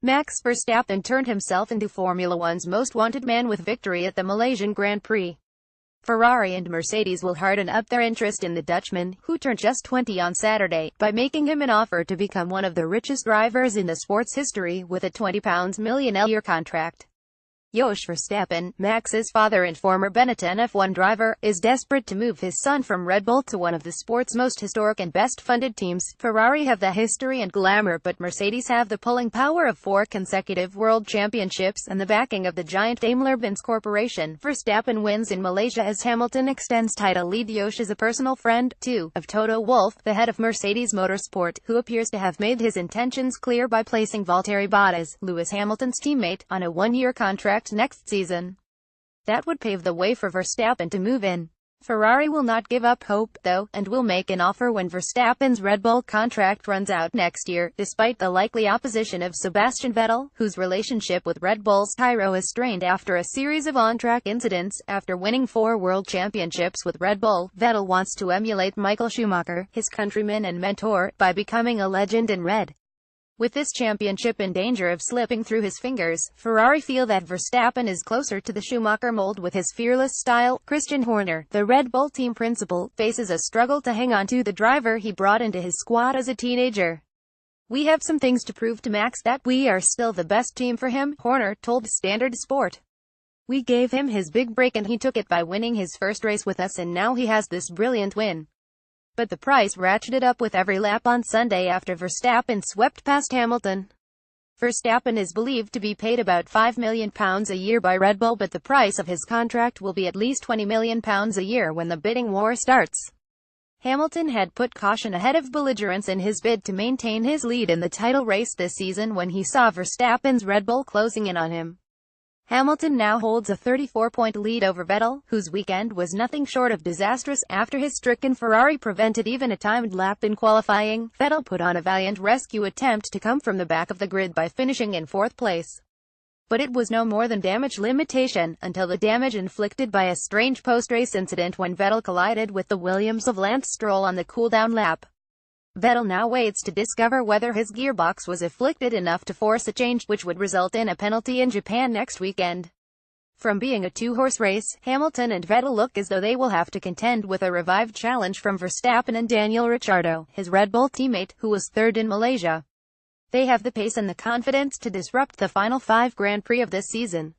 Max Verstappen turned himself into Formula One's most wanted man with victory at the Malaysian Grand Prix. Ferrari and Mercedes will harden up their interest in the Dutchman, who turned just 20 on Saturday, by making him an offer to become one of the richest drivers in the sport's history with a £20 million a year contract. Jos Verstappen, Max's father and former Benetton F1 driver, is desperate to move his son from Red Bull to one of the sport's most historic and best-funded teams. Ferrari have the history and glamour, but Mercedes have the pulling power of 4 consecutive world championships and the backing of the giant Daimler-Benz Corporation. Verstappen wins in Malaysia as Hamilton extends title lead. Jos is a personal friend, too, of Toto Wolff, the head of Mercedes Motorsport, who appears to have made his intentions clear by placing Valtteri Bottas, Lewis Hamilton's teammate, on a 1-year contract next season. That would pave the way for Verstappen to move in. Ferrari will not give up hope, though, and will make an offer when Verstappen's Red Bull contract runs out next year, despite the likely opposition of Sebastian Vettel, whose relationship with Red Bull's Tyro is strained after a series of on-track incidents. After winning 4 world championships with Red Bull, Vettel wants to emulate Michael Schumacher, his countryman and mentor, by becoming a legend in red. With this championship in danger of slipping through his fingers, Ferrari feel that Verstappen is closer to the Schumacher mold with his fearless style. Christian Horner, the Red Bull team principal, faces a struggle to hang on to the driver he brought into his squad as a teenager. "We have some things to prove to Max that we are still the best team for him," Horner told Standard Sport. "We gave him his big break and he took it by winning his first race with us, and now he has this brilliant win." But the price ratcheted up with every lap on Sunday after Verstappen swept past Hamilton. Verstappen is believed to be paid about £5 million a year by Red Bull, but the price of his contract will be at least £20 million a year when the bidding war starts. Hamilton had put caution ahead of belligerence in his bid to maintain his lead in the title race this season when he saw Verstappen's Red Bull closing in on him. Hamilton now holds a 34-point lead over Vettel, whose weekend was nothing short of disastrous. After his stricken Ferrari prevented even a timed lap in qualifying, Vettel put on a valiant rescue attempt to come from the back of the grid by finishing in 4th place. But it was no more than damage limitation, until the damage inflicted by a strange post-race incident when Vettel collided with the Williams of Lance Stroll on the cool-down lap. Vettel now waits to discover whether his gearbox was afflicted enough to force a change, which would result in a penalty in Japan next weekend. From being a 2-horse race, Hamilton and Vettel look as though they will have to contend with a revived challenge from Verstappen and Daniel Ricciardo, his Red Bull teammate, who was 3rd in Malaysia. They have the pace and the confidence to disrupt the final 5 Grand Prix of this season.